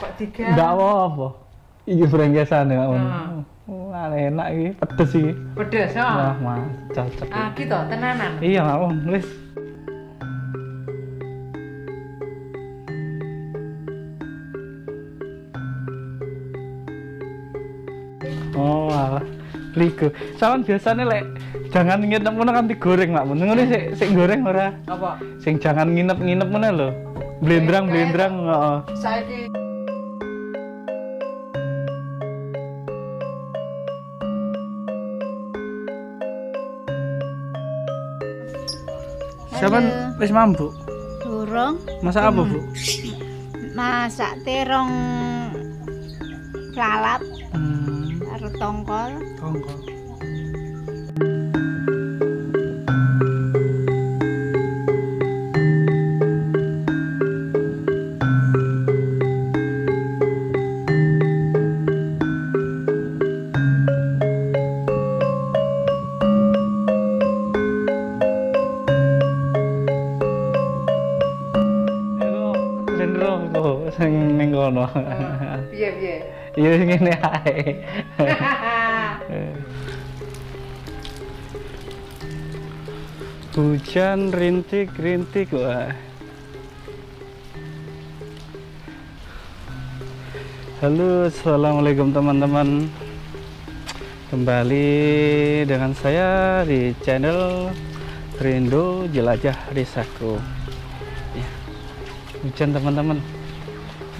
Kok tiga? Enggak apa-apa. Iki brengkesan ya, Mak. Wah, enak iki, pedes iki. Pedes, Wah, Mas, cocok. Ah, gitu, tenanan. Iya, Mak. Wis. Oh, alah. Ligo. Sawan biasanya lek jangan nginep ngono kan digoreng, Mak. Ngono sik goreng ora? Apa? Sing jangan nginep-nginep ngono lho. Blendrang, heeh. Saiki Sampeyan wis mampu. Durung Masak apa, Bu? masak terong lalap Hmm, karo tongkol. tongkol. Cenderung kok sing ning kono. piye? Iya ngene ae. Hujan rintik-rintik wah. Halo, assalamualaikum teman-teman. Kembali dengan saya di channel Rindo Jelajah Desaku. Ya, hujan teman-teman.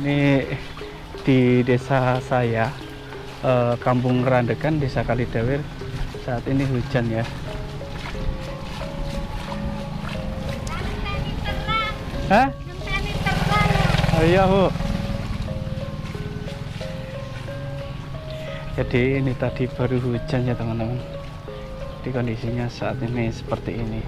Ini di desa saya, Kampung Randekan, Desa Kalidawir. Saat ini hujan ya. Hah? Oh iya, Bu. Jadi ini tadi baru hujan ya teman-teman. Jadi kondisinya saat ini seperti ini.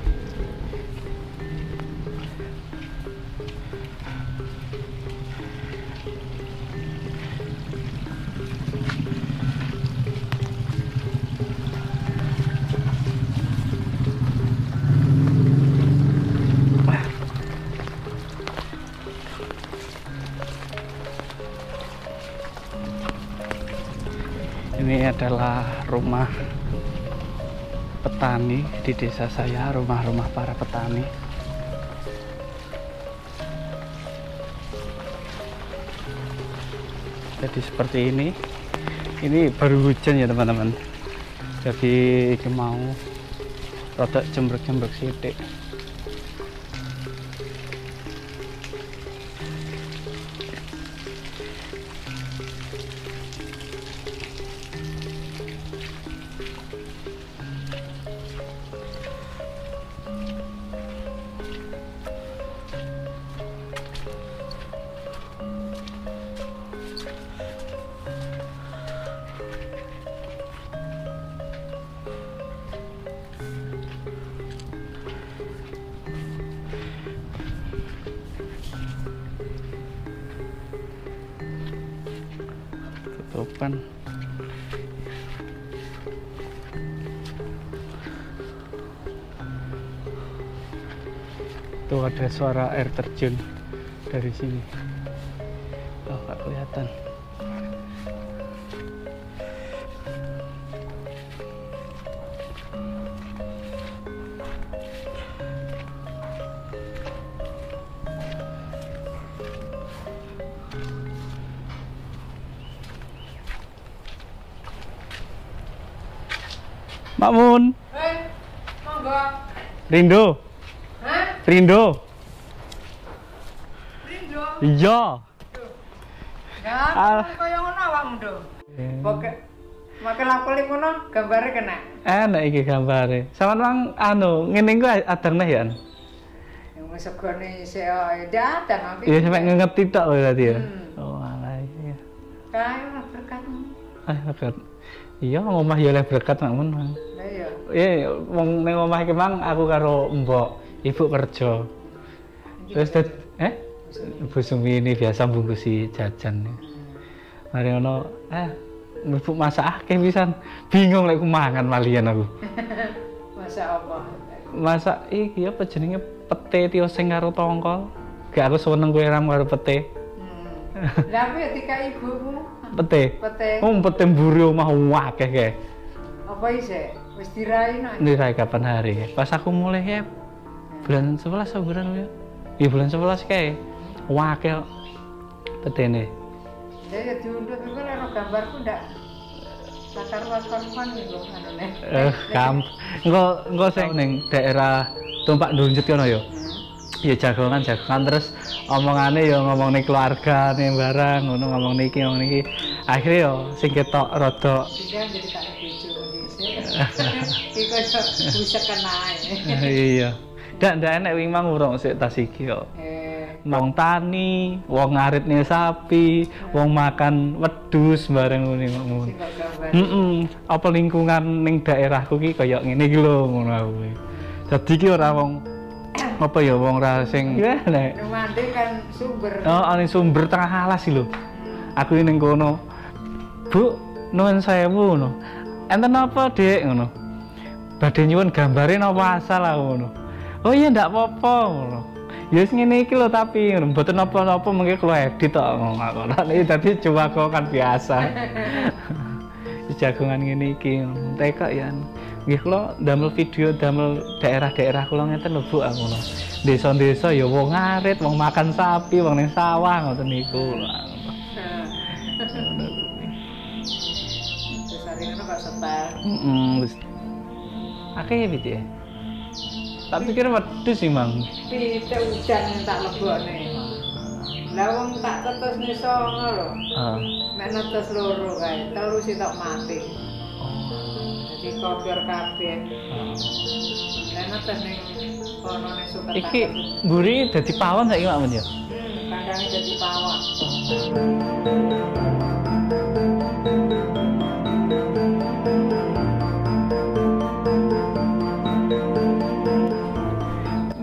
Ini adalah rumah petani di desa saya, rumah-rumah para petani. Jadi seperti ini baru hujan ya teman-teman. Jadi ini mau rada jembrek-jembrek sithik. Tutupan. Tuh ada suara air terjun dari sini. Oh, nggak kelihatan. Makmun, Monggo. Rindo, Hah? Rindo. Rindo. Iya. Ya, kaya ngono awakmu, Do. Make lakoni ngono gambare kena. Enak iki gambare. Sampeyan anu ngene iku adang neh ya. Yang segone sik dadang Iya sampe ngerti tok berarti ya. Oh alah iya. Kae berkatmu. Berkat. Iya omah ya oleh berkat Makmun. Lah iya. Iya wong ning omah iki mang aku karo mbok, ibu kerja. Terus Ibu Sumi ini biasa bungkusi jajan. Mari ngono, ibu masak akeh pisan. Bingung lek ku mangan malian aku. Masak apa? Masak iki apa jenenge pete tioseng karo tongkol. Gak aku seneng kowe ram karo pete. Lah aku ya dikai ibumu. Pete. Pete. Pete mburi omah akeh kae. Apa isih? Wis dirai nak. Dirai kapan hari? Pas aku mulai ya bulan 11 atau bulan ya? Iya bulan 11 kae. Akeh petene. Ya diundut iku nek ono gambarku ndak sakar wakon niku anune. Engko sing ning daerah Tumpak Ndunjut kono ya. Ya jagongan terus omongane ya ngomong ning keluarga ning barang ngono ngomong niki. Akhirnya yo sing ketok rada sing jadi tak bojo dhisik. Iku iso bisa kenae. Iya. Ndak enek wing mang urung sik tas iki yo. Wong tani, wong ngaritne sapi, wong makan wedhus bareng ngono. Apa lingkungan ning daerahku ki kaya ngene iki lho ngono aku. Dadi ki ora wong apa ya wong ra sing nek mandi kan sumber. Ning sumber tengah alas iki lho. Aku ning kono. Bu, nuwun sewu ngono. Enten apa, Dik ngono. Badhe nyuwun gambare napa asal ngono. Oh iya ndak apa-apa ngono. Ya wis ngene iki lho tapi mboten napa-napa mengke kula edit tok ngono. Nek dadi kan biasa. Jagongan ngene iki tekok ya. Nggih kula damel video damel daerah-daerah kula ngeten lho Bu ngono. Desa-desa ya wong ngarit, wong makan sapi, wong ning sawah ngoten niku. Terus hari ngono kok setel. Wis. Akeh ya pitik. Tak pikir wedhus sih, Mang. Pitik udan tak lebokne. Lah wong tak tetusne 9 lho. Heeh. Nek netes loro kae, telu sitok mati. Jadi kopior kabeh. Lah netes ning kono ning Suket. Iki mburi dadi pawon saiki Mak Men ya. Kandangnya dadi pawon.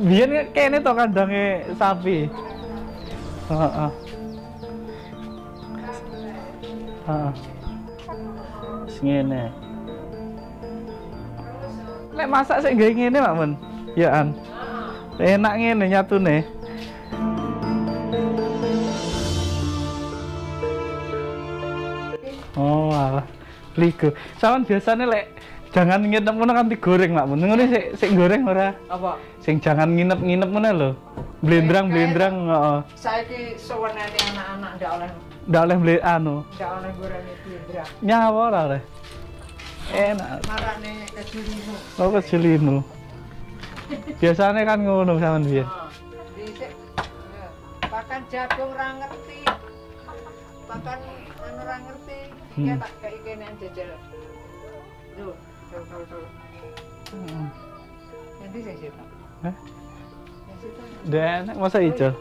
Biyen kene to kandange sapi. Heeh. Ngene. Nek masak sik gawe ngene Mak Men. Ya an. Enak ngene nyatune. Oh, alah. Ligo. Sawan biasane lek jangan nginep ngono kan digoreng Mak Men. Ngono sik goreng ora? Apa? Sing jangan nginep ngono lho. Blendrang, heeh. Saiki sewenane anak-anak ndak oleh beli anu. Ndak oleh goreng blendrang. Nyawa ora oleh. Enak. Marane kejulinu. Oh, kejulinu. Biasanya kan ngono sampean piye? Dhisik pakan jagung ra ngerti. Pakan anu ra ngerti. Ya tak kei kene jejel. Duh. Nanti saya situ. Hah? Dan masa ijo?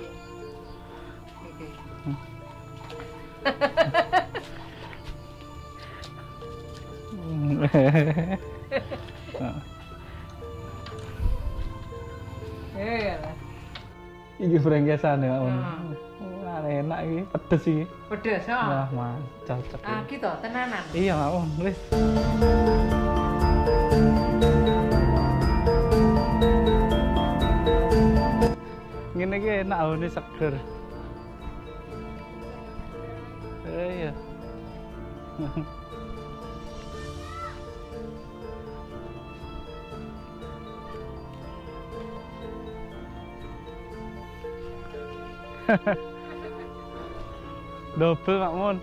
Iki brengkesan ya, Om. Enak iki, pedes iki. Pedes, ha. Wah, Mas, cocok. Ah, gitu, tenanan. Iya, Om, wis. Ngene iki enak aune seger. Iya. Double Mak Mun.